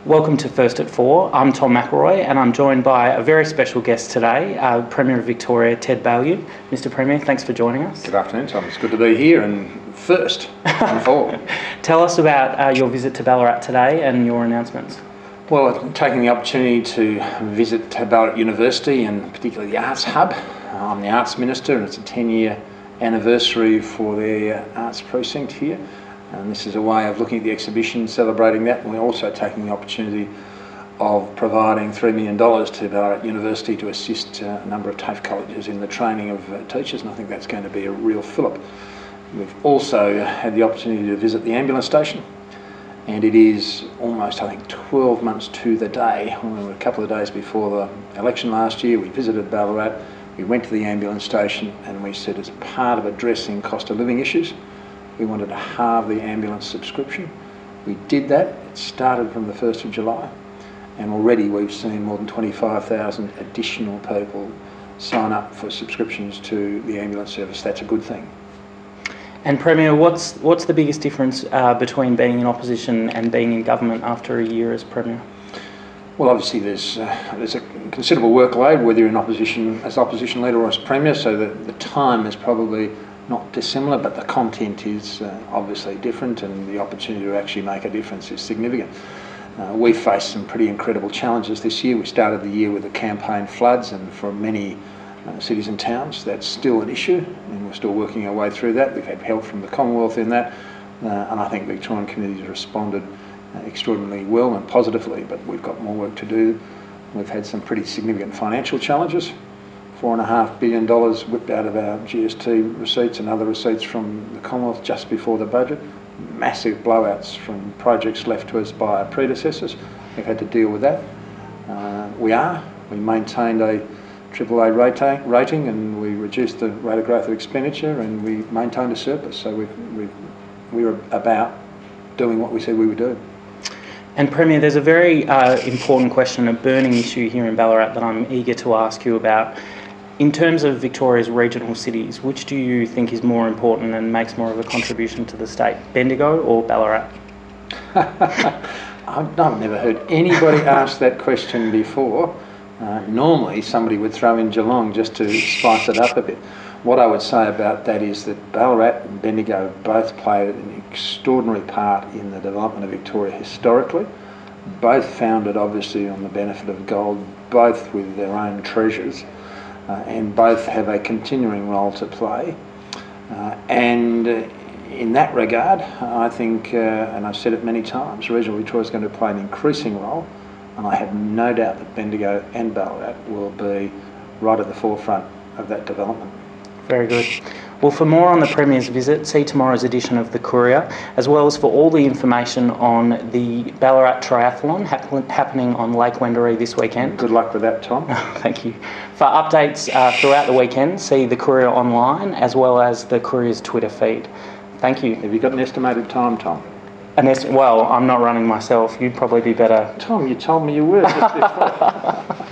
Welcome to First at Four. I'm Tom McElroy and I'm joined by a very special guest today, Premier of Victoria, Ted Baillieu. Mr Premier, thanks for joining us. Good afternoon, Tom. It's good to be here and first and four. Tell us about your visit to Ballarat today and your announcements. Well, I'm taking the opportunity to visit Ballarat University and particularly the Arts Hub. I'm the Arts Minister and it's a 10-year anniversary for their arts precinct here. And this is a way of looking at the exhibition, celebrating that. And we're also taking the opportunity of providing $3 million to Ballarat University to assist a number of TAFE colleges in the training of teachers, and I think that's going to be a real fillip. We've also had the opportunity to visit the ambulance station, and it is almost, I think, 12 months to the day. A couple of days before the election last year, we visited Ballarat, we went to the ambulance station, and we said as part of addressing cost of living issues, we wanted to halve the ambulance subscription. We did that. It started from the 1st of July, and already we've seen more than 25,000 additional people sign up for subscriptions to the ambulance service. That's a good thing. And Premier, what's the biggest difference between being in opposition and being in government after a year as Premier? Well, obviously there's a considerable workload, whether you're in opposition as opposition leader or as Premier, so the time is probably not dissimilar, but the content is obviously different, and the opportunity to actually make a difference is significant. We faced some pretty incredible challenges this year. We started the year with the campaign floods, and for many cities and towns that's still an issue, and we're still working our way through that. We've had help from the Commonwealth in that, and I think Victorian communities responded extraordinarily well and positively, but we've got more work to do. We've had some pretty significant financial challenges. $4.5 billion whipped out of our GST receipts and other receipts from the Commonwealth just before the budget. Massive blowouts from projects left to us by our predecessors. We've had to deal with that. We maintained a AAA rating, and we reduced the rate of growth of expenditure, and we maintained a surplus. So we were about doing what we said we would do. And Premier, there's a very important question, a burning issue here in Ballarat that I'm eager to ask you about. In terms of Victoria's regional cities, which do you think is more important and makes more of a contribution to the state, Bendigo or Ballarat? I've never heard anybody ask that question before. Normally somebody would throw in Geelong just to spice it up a bit. What I would say about that is that Ballarat and Bendigo both played an extraordinary part in the development of Victoria historically, both founded obviously on the benefit of gold, both with their own treasures, and both have a continuing role to play. And in that regard, I think, and I've said it many times, regional Victoria is going to play an increasing role, and I have no doubt that Bendigo and Ballarat will be right at the forefront of that development. Very good. Well, for more on the Premier's visit, see tomorrow's edition of The Courier, as well as for all the information on the Ballarat Triathlon happening on Lake Wendouree this weekend. Good luck with that, Tom. Thank you. For updates throughout the weekend, see The Courier online, as well as The Courier's Twitter feed. Thank you. Have you got an estimated time, Tom? Well, I'm not running myself. You'd probably be better. Tom, you told me you were just before.